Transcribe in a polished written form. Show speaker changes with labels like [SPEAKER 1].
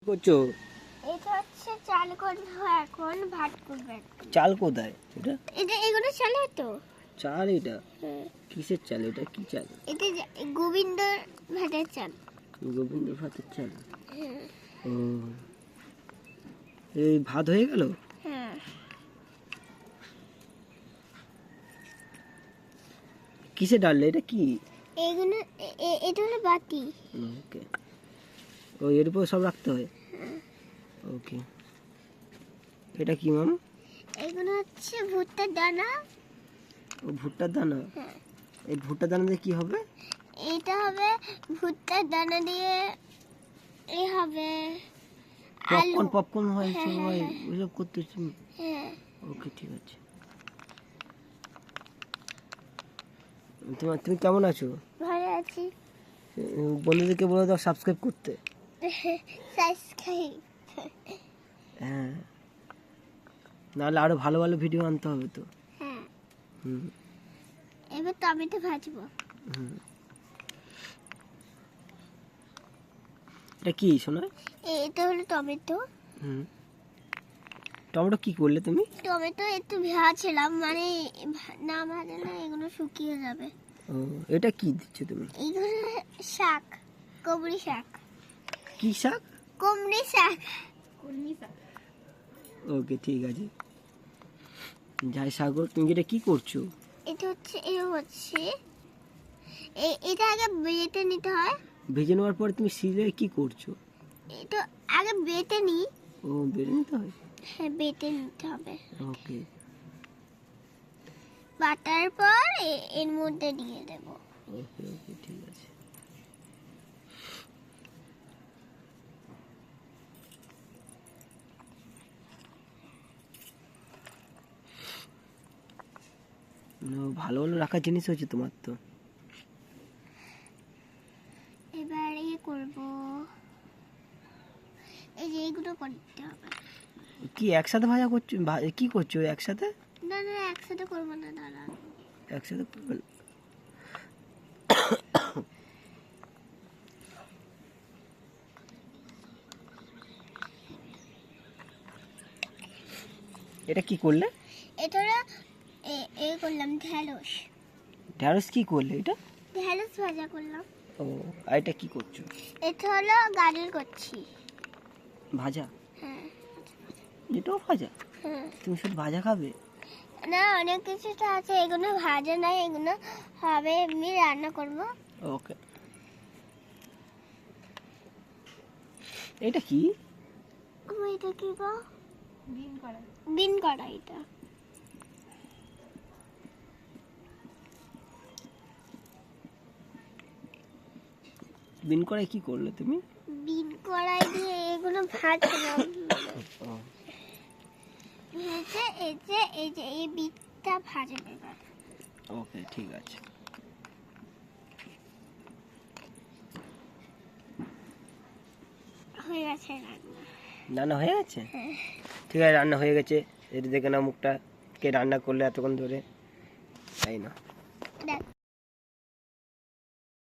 [SPEAKER 1] করছো?
[SPEAKER 2] এটা হচ্ছে চাল করবো, এখন ভাত করবে।
[SPEAKER 1] চাল কোথায় এটা?
[SPEAKER 2] এগুলো চালে তো
[SPEAKER 1] চাল এটা? কিসের চাল এটা? কি চাল?
[SPEAKER 2] এটা গোবিন্দ ভাতের চাল।
[SPEAKER 1] গোবিন্দ ভাতের চাল? ও, এই ভাত হয়ে গেল?
[SPEAKER 2] হ্যাঁ।
[SPEAKER 1] কিসে ডাললে? এটা কি?
[SPEAKER 2] এইগুলো এটা হলো বাটি।
[SPEAKER 1] ওকে, ও এর উপর সব রাখতে হয়? ওকে, এটা কি মাম?
[SPEAKER 2] এগুলো হচ্ছে ভুট্টার দানা।
[SPEAKER 1] ও ভুট্টার দানা?
[SPEAKER 2] হ্যাঁ।
[SPEAKER 1] এই ভুট্টার দানা দিয়ে কি হবে?
[SPEAKER 2] এটা হবে ভুট্টার দানা দিয়ে এই হবে আলু।
[SPEAKER 1] পপকর্ন, পপকর্ন হয়
[SPEAKER 2] হ্যাঁ,
[SPEAKER 1] সবাই
[SPEAKER 2] হ্যাঁ,
[SPEAKER 1] ওসব করতেছি।
[SPEAKER 2] হ্যাঁ।
[SPEAKER 1] ওকে, ঠিক আছে। তুমি কেমন আছো?
[SPEAKER 2] ভালো আছি।
[SPEAKER 1] বন্ধুদেরকে বলে দাও সাবস্ক্রাইব করতে।
[SPEAKER 2] সাবস্ক্রাইব।
[SPEAKER 1] হ্যাঁ, নাহলে আরো ভালো ভালো ভিডিও আনতে হবে তো।
[SPEAKER 2] হ্যাঁ।
[SPEAKER 1] হুম
[SPEAKER 2] এবার টমেটো ভাজবো।
[SPEAKER 1] হুম। এটা কি শোনা?
[SPEAKER 2] এটা হলো টমেটো।
[SPEAKER 1] হুম, টমেটো কি করলে তুমি?
[SPEAKER 2] টমেটো একটু ভাজছিলাম, মানে না ভাজলে এগুলো শুকিয়ে যাবে।
[SPEAKER 1] ও, এটা কি দিচ্ছ তুমি?
[SPEAKER 2] এগুলো শাক, কুমড়ি শাক।
[SPEAKER 1] কি শাক?
[SPEAKER 2] কুমড়ি শাক।
[SPEAKER 1] ওকে, ঠিক আছে। যাই সাগর, তুমি এটা কি করছো?
[SPEAKER 2] এটা হচ্ছে এটা আগে বেটে নিতে হয়।
[SPEAKER 1] ভেজে নেওয়ার পরে তুমি সিজে কি করছো?
[SPEAKER 2] এটা আগে বেটে নিই।
[SPEAKER 1] ও, বেড়ে নিতে হয়?
[SPEAKER 2] হ্যাঁ, বেটে নিতে হবে।
[SPEAKER 1] ওকে,
[SPEAKER 2] বাটার পর এর মধ্যে দিয়ে দেব।
[SPEAKER 1] ওকে, ওকে, ঠিক আছে। ভালো ভালো রাখার জিনিস হচ্ছে তোমার তো।
[SPEAKER 2] এবার করব, এই যে এগুলো করতে হবে।
[SPEAKER 1] কি একসাথে ভাজা করছো? কি করছো একসাথে?
[SPEAKER 2] না না, একসাথে করবো না, দাঁড়া।
[SPEAKER 1] একসাথে করবে না? এটা কি করলে?
[SPEAKER 2] এটা করলাম ঢেঁড়স।
[SPEAKER 1] ঢ্যাঁড়স কি করলে এটা?
[SPEAKER 2] ঢেঁড়স ভাজা করলাম।
[SPEAKER 1] ও, আর এটা কি করছো?
[SPEAKER 2] এটা হলো গাজর করছি।
[SPEAKER 1] ভাজা?
[SPEAKER 2] হ্যাঁ।
[SPEAKER 1] এটাও ভাজা?
[SPEAKER 2] হ্যাঁ।
[SPEAKER 1] তুমি শুধু ভাজা খাবে?
[SPEAKER 2] না, অনেক কিছু তো আছে, এগুলো ভাজা নাই, এগুলো হবে এমনি রান্না করব।
[SPEAKER 1] ওকে, এটা কি?
[SPEAKER 2] এটা কি গো? বিন কড়াই। এটা
[SPEAKER 1] বিন কড়াই কি করলে তুমি?
[SPEAKER 2] বিন কড়াই দিয়ে এগুলো ভাজলাম। ভেজে এই বিটটা ভাজে নেব।
[SPEAKER 1] ওকে, ঠিক আছে।
[SPEAKER 2] হয়ে গেছে রান্না।
[SPEAKER 1] রান্না হয়ে গেছে?
[SPEAKER 2] হ্যাঁ।
[SPEAKER 1] ঠিক আছে, রান্না হয়ে গেছে। এটা দেখে না মুখটা, কে রান্না করলে এতক্ষণ ধরে, তাই না?
[SPEAKER 2] দেখ।